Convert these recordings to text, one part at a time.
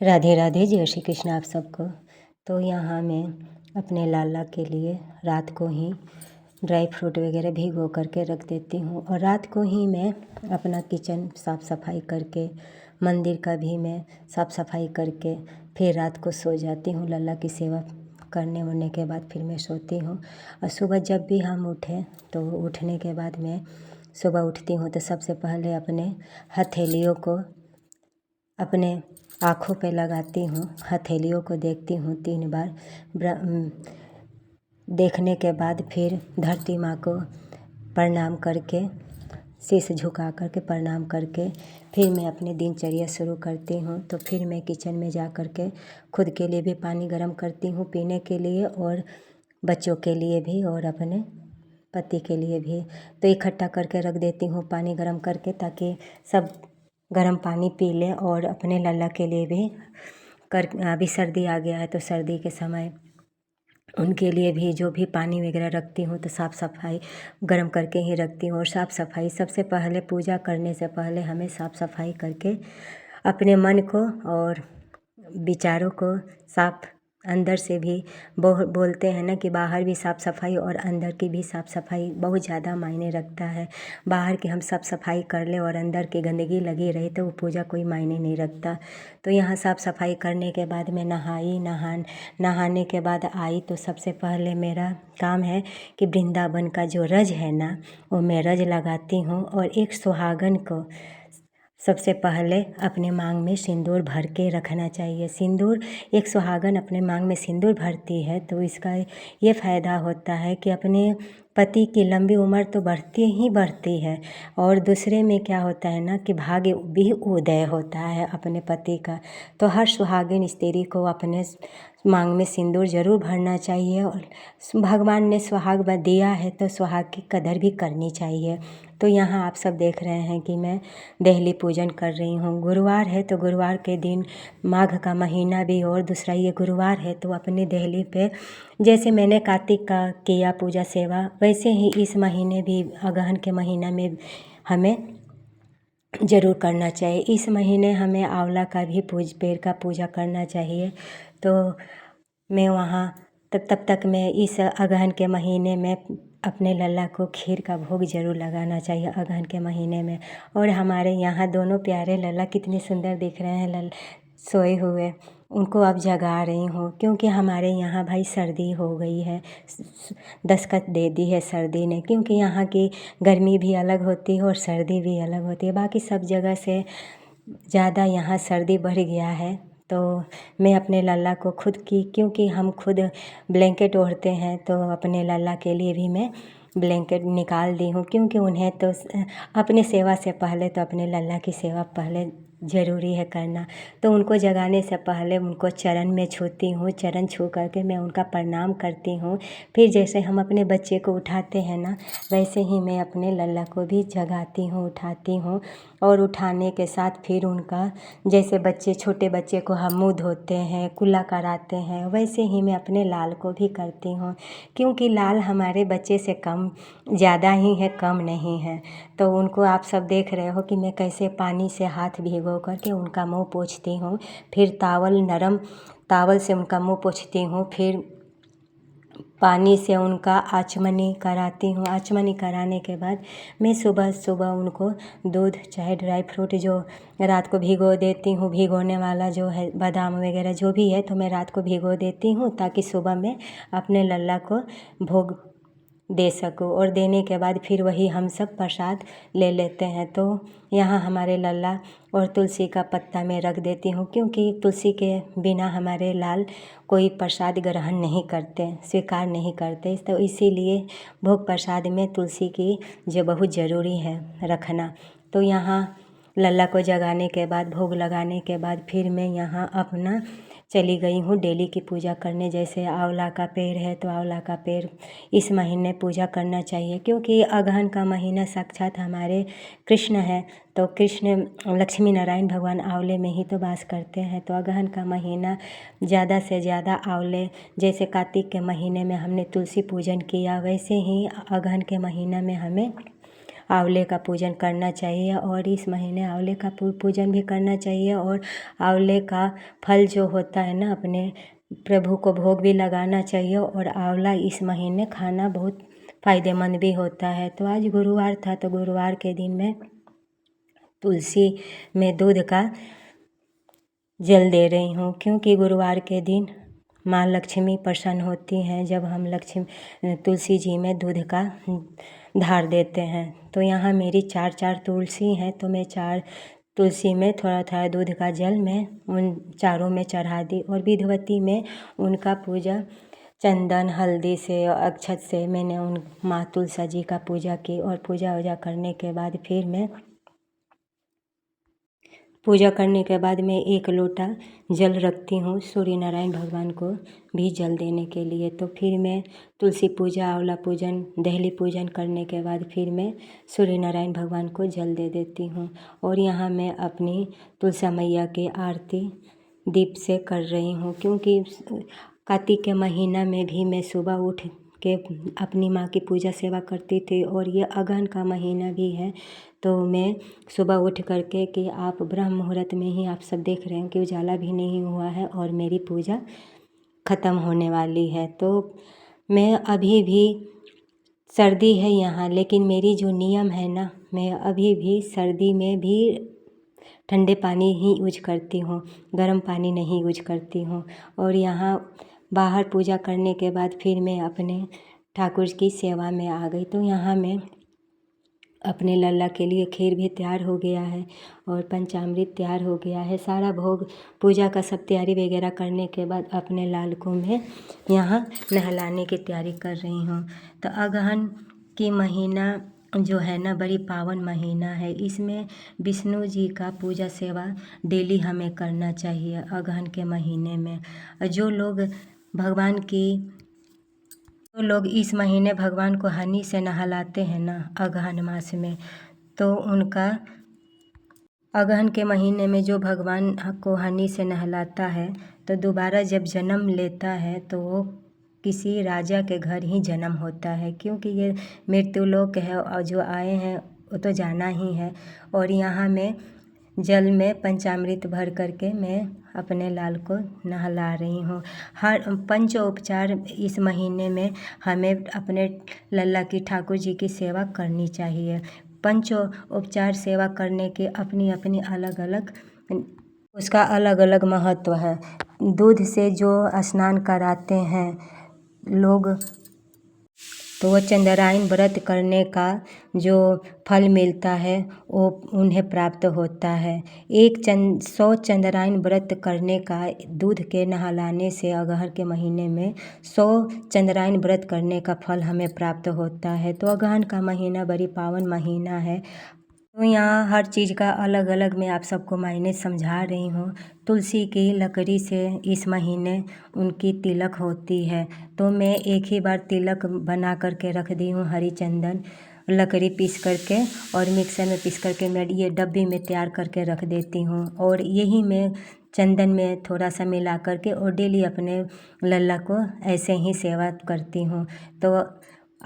राधे राधे, जय श्री कृष्ण आप सबको। तो यहाँ मैं अपने लाला के लिए रात को ही ड्राई फ्रूट वगैरह भिगो करके रख देती हूँ और रात को ही मैं अपना किचन साफ़ सफाई करके मंदिर का भी मैं साफ़ सफाई करके फिर रात को सो जाती हूँ। लाला की सेवा करने उड़ने के बाद फिर मैं सोती हूँ। और सुबह जब भी हम उठें तो उठने के बाद मैं सुबह उठती हूँ तो सबसे पहले अपने हथेलियों को अपने आँखों पे लगाती हूँ, हथेलियों को देखती हूँ 3 बार। देखने के बाद फिर धरती माँ को प्रणाम करके शीश झुका करके प्रणाम करके फिर मैं अपनी दिनचर्या शुरू करती हूँ। तो फिर मैं किचन में जा कर के खुद के लिए भी पानी गर्म करती हूँ पीने के लिए और बच्चों के लिए भी और अपने पति के लिए भी। तो इकट्ठा करके रख देती हूँ पानी गर्म करके, ताकि सब गर्म पानी पी लें। और अपने लाला के लिए भी अभी सर्दी आ गया है तो सर्दी के समय उनके लिए भी जो भी पानी वगैरह रखती हूँ तो साफ़ सफाई गर्म करके ही रखती हूँ। और साफ़ सफाई सबसे पहले पूजा करने से पहले हमें साफ़ सफाई करके अपने मन को और विचारों को साफ अंदर से भी बोलते हैं ना कि बाहर भी साफ़ सफाई और अंदर की भी साफ़ सफाई बहुत ज़्यादा मायने रखता है। बाहर की हम साफ़ सफाई कर ले और अंदर की गंदगी लगी रही तो वो पूजा कोई मायने नहीं रखता। तो यहाँ साफ़ सफाई करने के बाद मैं नहाने के बाद आई तो सबसे पहले मेरा काम है कि वृंदावन का जो रज है ना वो मैं रज लगाती हूँ। और एक सुहागन को सबसे पहले अपने मांग में सिंदूर भर के रखना चाहिए। सिंदूर एक सुहागन अपने मांग में सिंदूर भरती है तो इसका ये फ़ायदा होता है कि अपने पति की लंबी उम्र तो बढ़ती है और दूसरे में क्या होता है ना कि भाग्य भी उदय होता है अपने पति का। तो हर सुहागिन स्त्री को अपने मांग में सिंदूर ज़रूर भरना चाहिए। और भगवान ने सुहाग दिया है तो सुहाग की कदर भी करनी चाहिए। तो यहाँ आप सब देख रहे हैं कि मैं देहली पूजन कर रही हूँ। गुरुवार है तो गुरुवार के दिन माघ का महीना भी और दूसरा ये गुरुवार है तो अपने देहली पे जैसे मैंने कार्तिक का किया पूजा सेवा वैसे ही इस महीने भी अगहन के महीना में हमें ज़रूर करना चाहिए। इस महीने हमें आंवला का भी पेड़ का पूजा करना चाहिए। तो मैं वहाँ तब तक मैं इस अगहन के महीने में अपने लल्ला को खीर का भोग ज़रूर लगाना चाहिए अगहन के महीने में। और हमारे यहाँ दोनों प्यारे लल्ला कितने सुंदर दिख रहे हैं सोए हुए, उनको अब जगा रही हूँ क्योंकि हमारे यहाँ भाई सर्दी हो गई है। दस्तक दे दी है सर्दी ने, क्योंकि यहाँ की गर्मी भी अलग होती है और सर्दी भी अलग होती है। बाकी सब जगह से ज़्यादा यहाँ सर्दी बढ़ गया है। तो मैं अपने लल्ला को क्योंकि हम खुद ब्लैंकेट ओढ़ते हैं तो अपने लल्ला के लिए भी मैं ब्लैंकेट निकाल दी हूँ, क्योंकि उन्हें तो अपनी सेवा से पहले तो अपने लल्ला की सेवा पहले ज़रूरी है करना। तो उनको जगाने से पहले उनको चरण में छूती हूँ, चरण छू करके मैं उनका प्रणाम करती हूँ। फिर जैसे हम अपने बच्चे को उठाते हैं ना वैसे ही मैं अपने लल्ला को भी जगाती हूँ, उठाती हूँ। और उठाने के साथ फिर उनका जैसे छोटे बच्चे को हम मुँह धोते हैं कुल्ला कराते हैं वैसे ही मैं अपने लाल को भी करती हूँ, क्योंकि लाल हमारे बच्चे से कम ज़्यादा ही है, कम नहीं है। तो उनको आप सब देख रहे हो कि मैं कैसे पानी से हाथ भिगो करके उनका मुँह पोंछती हूँ। फिर नरम तावल से उनका मुँह पोंछती हूँ। फिर पानी से उनका आचमनी कराती हूँ। आचमनी कराने के बाद मैं सुबह सुबह उनको दूध चाहे ड्राई फ्रूट जो रात को भिगो देती हूँ, भिगोने वाला जो है बादाम वगैरह जो भी है तो मैं रात को भिगो देती हूँ ताकि सुबह मैं अपने लल्ला को भोग दे सकूँ। और देने के बाद फिर वही हम सब प्रसाद ले लेते हैं। तो यहाँ हमारे लल्ला और तुलसी का पत्ता मैं रख देती हूँ, क्योंकि तुलसी के बिना हमारे लाल कोई प्रसाद ग्रहण नहीं करते, स्वीकार नहीं करते। तो इसीलिए भोग प्रसाद में तुलसी की जो बहुत ज़रूरी है रखना। तो यहाँ लल्ला को जगाने के बाद भोग लगाने के बाद फिर मैं यहाँ अपना चली गई हूँ डेली की पूजा करने। जैसे आंवला का पेड़ है तो आंवला का पेड़ इस महीने पूजा करना चाहिए, क्योंकि अगहन का महीना साक्षात हमारे कृष्ण है। तो कृष्ण लक्ष्मी नारायण भगवान आंवले में ही तो वास करते हैं। तो अगहन का महीना ज़्यादा से ज़्यादा आंवले, जैसे कार्तिक के महीने में हमने तुलसी पूजन किया वैसे ही अगहन के महीना में हमें आंवले का पूजन करना चाहिए और इस महीने आंवले का पूजन भी करना चाहिए। और आंवले का फल जो होता है ना, अपने प्रभु को भोग भी लगाना चाहिए। और आंवला इस महीने खाना बहुत फ़ायदेमंद भी होता है। तो आज गुरुवार था, तो गुरुवार के दिन मैं तुलसी में दूध का जल दे रही हूँ, क्योंकि गुरुवार के दिन माँ लक्ष्मी प्रसन्न होती हैं जब हम तुलसी जी में दूध का धार देते हैं। तो यहाँ मेरी 4 तुलसी हैं, तो मैं 4 तुलसी में थोड़ा थोड़ा दूध का जल मैं उन चारों में चढ़ा दी। और विधवती में उनका पूजा चंदन हल्दी से और अक्षत से मैंने उन माँ तुलसा जी का पूजा की। और पूजा वूजा करने के बाद फिर मैं पूजा करने के बाद मैं 1 लोटा जल रखती हूँ सूर्य नारायण भगवान को भी जल देने के लिए। तो फिर मैं तुलसी पूजा, आंवला पूजन, दहली पूजन करने के बाद फिर मैं सूर्य नारायण भगवान को जल दे देती हूँ। और यहाँ मैं अपनी तुलसा मैया की आरती दीप से कर रही हूँ, क्योंकि कार्तिक के महीना में भी मैं सुबह उठ के अपनी माँ की पूजा सेवा करती थी। और ये अगहन का महीना भी है, तो मैं सुबह उठ करके कि आप ब्रह्म मुहूर्त में ही आप सब देख रहे हैं कि उजाला भी नहीं हुआ है और मेरी पूजा ख़त्म होने वाली है। तो मैं अभी भी सर्दी है यहाँ, लेकिन मेरी जो नियम है ना, मैं अभी भी सर्दी में भी ठंडे पानी ही यूज करती हूँ, गर्म पानी नहीं यूज करती हूँ। और यहाँ बाहर पूजा करने के बाद फिर मैं अपने ठाकुर की सेवा में आ गई। तो यहाँ मैं अपने लल्ला के लिए खीर भी तैयार हो गया है और पंचामृत तैयार हो गया है। सारा भोग पूजा का सब तैयारी वगैरह करने के बाद अपने लाल को मैं यहाँ नहलाने की तैयारी कर रही हूँ। तो अगहन की महीना जो है ना, बड़ी पावन महीना है। इसमें विष्णु जी का पूजा सेवा डेली हमें करना चाहिए अगहन के महीने में। जो लोग इस महीने भगवान को हनी से नहलाते हैं ना अगहन मास में, तो उनका अगहन के महीने में जो भगवान को हनी से नहलाता है, तो दोबारा जब जन्म लेता है तो वो किसी राजा के घर ही जन्म होता है, क्योंकि ये मृत्युलोक है और जो आए हैं वो तो जाना ही है। और यहाँ मैं जल में पंचामृत भर करके मैं अपने लाल को नहला रही हूँ। हर पंचोपचार इस महीने में हमें अपने लल्ला की ठाकुर जी की सेवा करनी चाहिए। पंचोपचार सेवा करने के अपनी अपनी अलग अलग उसका अलग अलग महत्व है। दूध से जो स्नान कराते हैं लोग, तो वो चंद्रायन व्रत करने का जो फल मिलता है वो उन्हें प्राप्त होता है। 100 चंद्रायन व्रत करने का दूध के नहलाने से अगहन के महीने में 100 चंद्रायन व्रत करने का फल हमें प्राप्त होता है। तो अगहन का महीना बड़ी पावन महीना है। तो यहाँ हर चीज़ का अलग अलग मैं आप सबको मायने समझा रही हूँ। तुलसी की लकड़ी से इस महीने उनकी तिलक होती है, तो मैं एक ही बार तिलक बना करके रख दी हूँ। हरी चंदन लकड़ी पीस करके और मिक्सर में पीस करके मैं ये डब्बी में तैयार करके रख देती हूँ। और यही मैं चंदन में थोड़ा सा मिला करके और डेली अपने लल्ला को ऐसे ही सेवा करती हूँ। तो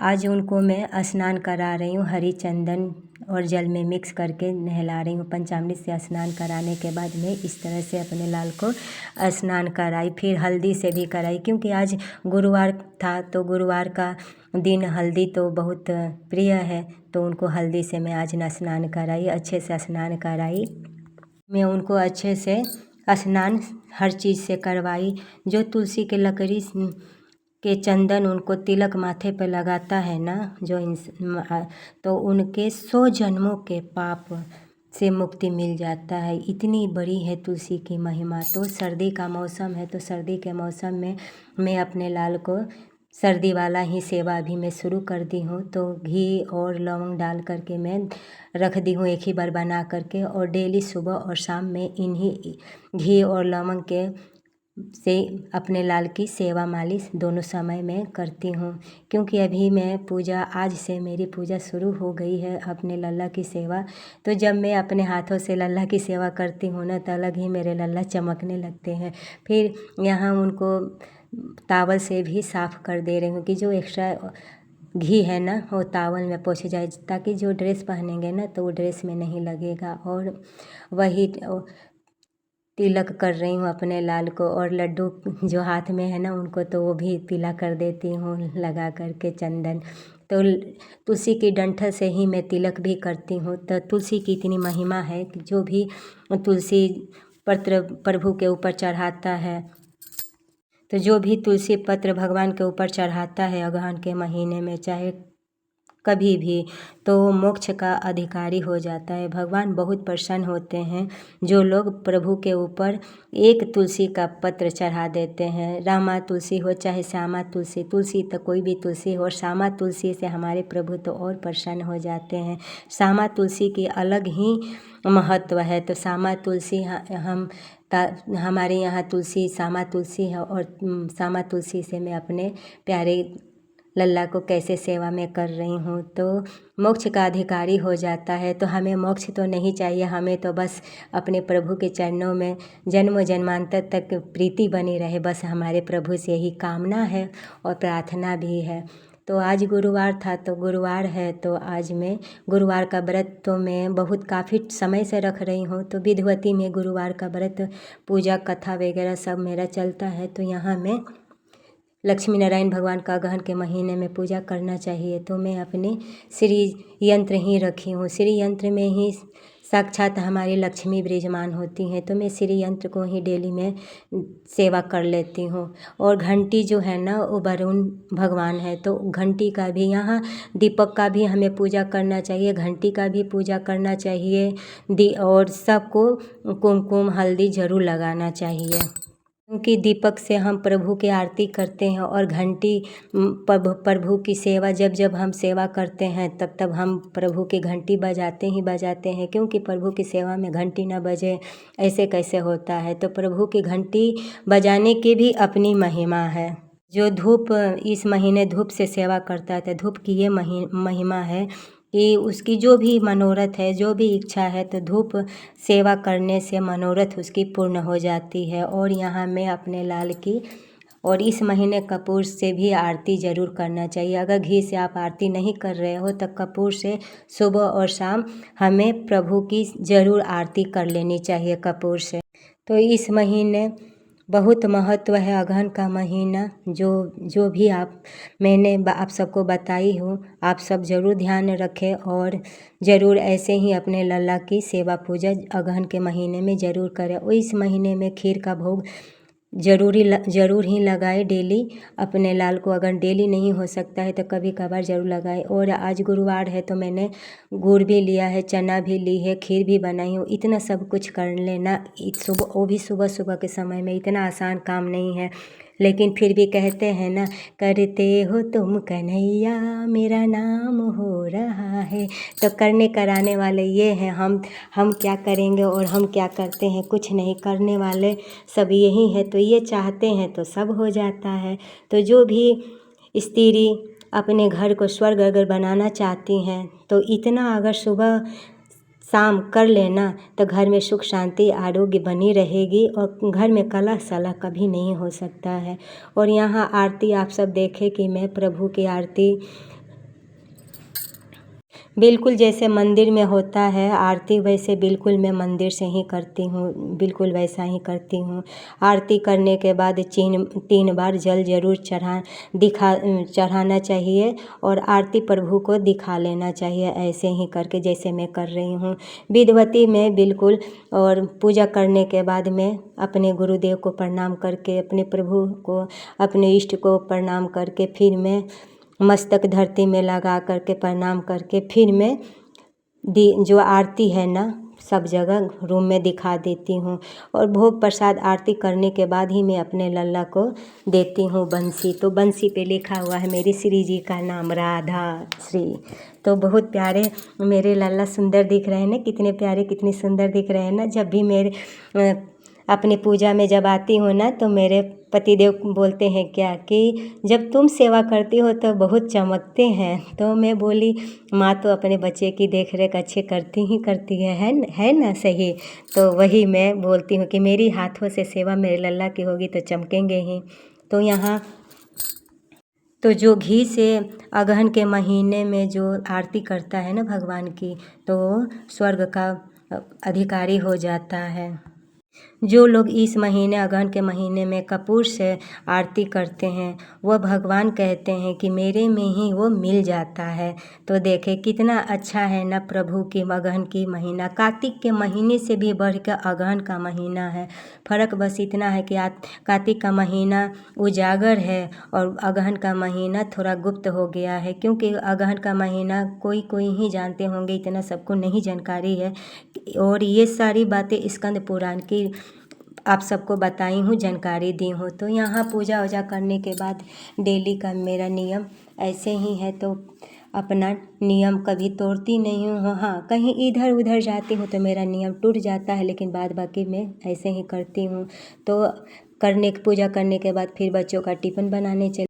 आज उनको मैं स्नान करा रही हूँ, हरी चंदन और जल में मिक्स करके नहला रही हूँ। पंचामृत से स्नान कराने के बाद मैं इस तरह से अपने लाल को स्नान कराई, फिर हल्दी से भी कराई, क्योंकि आज गुरुवार था। तो गुरुवार का दिन हल्दी तो बहुत प्रिय है, तो उनको हल्दी से मैं आज स्नान कराई, अच्छे से स्नान कराई। मैं उनको अच्छे से स्नान हर चीज़ से करवाई। जो तुलसी के लकड़ी के चंदन उनको तिलक माथे पर लगाता है ना, तो उनके 100 जन्मों के पाप से मुक्ति मिल जाता है। इतनी बड़ी है तुलसी की महिमा। तो सर्दी का मौसम है, तो सर्दी के मौसम में मैं अपने लाल को सर्दी वाला ही सेवा अभी मैं शुरू कर दी हूँ। तो घी और लौंग डाल करके मैं रख दी हूँ एक ही बार बना करके, और डेली सुबह और शाम में इन्हीं घी और लौंग के से अपने लाल की सेवा मालिश दोनों समय में करती हूँ। क्योंकि अभी मैं आज से मेरी पूजा शुरू हो गई है अपने लल्ला की सेवा। तो जब मैं अपने हाथों से लल्ला की सेवा करती हूँ ना, तो अलग ही मेरे लल्ला चमकने लगते हैं। फिर यहाँ उनको तावल से भी साफ़ कर दे रही हूँ कि जो एक्स्ट्रा घी है ना वो तावल में पोंछ जाए, ताकि जो ड्रेस पहनेंगे ना तो वो ड्रेस में नहीं लगेगा। और वही तिलक कर रही हूँ अपने लाल को, और लड्डू जो हाथ में है ना उनको तो वो भी पीला कर देती हूँ लगा करके चंदन। तो तुलसी की डंठल से ही मैं तिलक भी करती हूँ। तो तुलसी की इतनी महिमा है कि जो भी तुलसी पत्र प्रभु के ऊपर चढ़ाता है, तो जो भी तुलसी पत्र भगवान के ऊपर चढ़ाता है अगहन के महीने में, चाहे कभी भी, तो मोक्ष का अधिकारी हो जाता है। भगवान बहुत प्रसन्न होते हैं जो लोग प्रभु के ऊपर एक तुलसी का पत्र चढ़ा देते हैं। रामा तुलसी हो चाहे श्यामा तुलसी, तुलसी तो कोई भी तुलसी हो, और श्यामा तुलसी से हमारे प्रभु तो और प्रसन्न हो जाते हैं। श्यामा तुलसी की अलग ही महत्व है। तो श्यामा तुलसी हमारे यहाँ तुलसी श्यामा तुलसी है, और श्यामा तुलसी से मैं अपने प्यारे लल्ला को कैसे सेवा में कर रही हूँ, तो मोक्ष का अधिकारी हो जाता है। तो हमें मोक्ष तो नहीं चाहिए, हमें तो बस अपने प्रभु के चरणों में जन्म जन्मांतर तक प्रीति बनी रहे, बस हमारे प्रभु से यही कामना है और प्रार्थना भी है। तो आज गुरुवार था, तो गुरुवार है तो आज मैं गुरुवार का व्रत तो मैं बहुत काफ़ी समय से रख रही हूँ। तो विधवती में गुरुवार का व्रत पूजा कथा वगैरह सब मेरा चलता है। तो यहाँ मैं लक्ष्मी नारायण भगवान का अगहन के महीने में पूजा करना चाहिए, तो मैं अपने श्री यंत्र ही रखी हूँ। श्री यंत्र में ही साक्षात हमारी लक्ष्मी विराजमान होती हैं, तो मैं श्री यंत्र को ही डेली में सेवा कर लेती हूँ। और घंटी जो है ना वो वरुण भगवान है, तो घंटी का भी, यहाँ दीपक का भी हमें पूजा करना चाहिए, घंटी का भी पूजा करना चाहिए, और सबको कुमकुम हल्दी ज़रूर लगाना चाहिए, क्योंकि दीपक से हम प्रभु की आरती करते हैं। और घंटी प्रभु की सेवा जब जब हम सेवा करते हैं तब तब हम प्रभु की घंटी बजाते ही बजाते हैं, क्योंकि प्रभु की सेवा में घंटी ना बजे ऐसे कैसे होता है। तो प्रभु की घंटी बजाने की भी अपनी महिमा है। जो धूप इस महीने धूप से सेवा करता है, तो धूप की ये महिमा है कि उसकी जो भी मनोरथ है, जो भी इच्छा है, तो धूप सेवा करने से मनोरथ उसकी पूर्ण हो जाती है। और यहाँ मैं अपने लाल की, और इस महीने कपूर से भी आरती ज़रूर करना चाहिए। अगर घी से आप आरती नहीं कर रहे हो तो कपूर से सुबह और शाम हमें प्रभु की ज़रूर आरती कर लेनी चाहिए कपूर से। तो इस महीने बहुत महत्व है अगहन का महीना। जो भी मैंने आप सबको बताई हूँ, आप सब ज़रूर ध्यान रखें, और ज़रूर ऐसे ही अपने लल्ला की सेवा पूजा अगहन के महीने में ज़रूर करें। और इस महीने में खीर का भोग ज़रूर ही लगाए डेली अपने लाल को। अगर डेली नहीं हो सकता है तो कभी कभार ज़रूर लगाए। और आज गुरुवार है तो मैंने गुड़ भी लिया है, चना भी ली है, खीर भी बनाई हूँ। इतना सब कुछ कर लेना सुबह, वो भी सुबह सुबह के समय में, इतना आसान काम नहीं है। लेकिन फिर भी कहते हैं ना, करते हो तुम कन्हैया मेरा नाम हो रहा है। तो करने कराने वाले ये हैं, हम क्या करेंगे और हम क्या करते हैं, कुछ नहीं, करने वाले सब यही है। तो ये चाहते हैं तो सब हो जाता है। तो जो भी स्त्री अपने घर को स्वर्ग अगर बनाना चाहती हैं, तो इतना अगर सुबह शाम कर लेना तो घर में सुख शांति आरोग्य बनी रहेगी, और घर में कलह सलह कभी नहीं हो सकता है। और यहाँ आरती आप सब देखें कि मैं प्रभु की आरती बिल्कुल जैसे मंदिर में होता है आरती, वैसे बिल्कुल मैं मंदिर से ही करती हूँ, बिल्कुल वैसा ही करती हूँ। आरती करने के बाद 3 बार जल ज़रूर चढ़ाना चाहिए, और आरती प्रभु को दिखा लेना चाहिए, ऐसे ही करके जैसे मैं कर रही हूँ। विधवती में बिल्कुल, और पूजा करने के बाद मैं अपने गुरुदेव को प्रणाम करके, अपने प्रभु को, अपने इष्ट को प्रणाम करके, फिर मैं मस्तक धरती में लगा करके प्रणाम करके, फिर मैं जो आरती है ना सब जगह रूम में दिखा देती हूँ। और भोग प्रसाद आरती करने के बाद ही मैं अपने लल्ला को देती हूँ बंसी। तो बंसी पे लिखा हुआ है मेरी श्री जी का नाम राधा श्री। तो बहुत प्यारे मेरे लल्ला सुंदर दिख रहे हैं ना, कितने प्यारे कितने सुंदर दिख रहे हैं ना। जब भी मेरे अपनी पूजा में जब आती हूँ ना, तो मेरे पतिदेव बोलते हैं क्या कि जब तुम सेवा करती हो तो बहुत चमकते हैं। तो मैं बोली माँ तो अपने बच्चे की देख रेख अच्छे करती ही करती है ना सही। तो वही मैं बोलती हूँ कि मेरी हाथों से सेवा मेरे लल्ला की होगी तो चमकेंगे ही। तो यहाँ तो जो घी से अगहन के महीने में जो आरती करता है ना भगवान की, तो वो स्वर्ग का अधिकारी हो जाता है। जो लोग इस महीने अगहन के महीने में कपूर से आरती करते हैं, वह भगवान कहते हैं कि मेरे में ही वो मिल जाता है। तो देखें कितना अच्छा है ना प्रभु की अगहन की महीना। कार्तिक के महीने से भी बढ़ कर अगहन का महीना है। फ़र्क बस इतना है कि कार्तिक का महीना उजागर है और अगहन का महीना थोड़ा गुप्त हो गया है, क्योंकि अगहन का महीना कोई कोई ही जानते होंगे, इतना सबको नहीं जानकारी है। और ये सारी बातें स्कंद पुराण की आप सबको बताई हूँ, जानकारी दी हूँ। तो यहाँ पूजा वूजा करने के बाद डेली का मेरा नियम ऐसे ही है, तो अपना नियम कभी तोड़ती नहीं हूँ। हाँ, कहीं इधर उधर जाती हूँ तो मेरा नियम टूट जाता है, लेकिन बाद बाकी मैं ऐसे ही करती हूँ। तो पूजा करने के बाद फिर बच्चों का टिफ़िन बनाने चली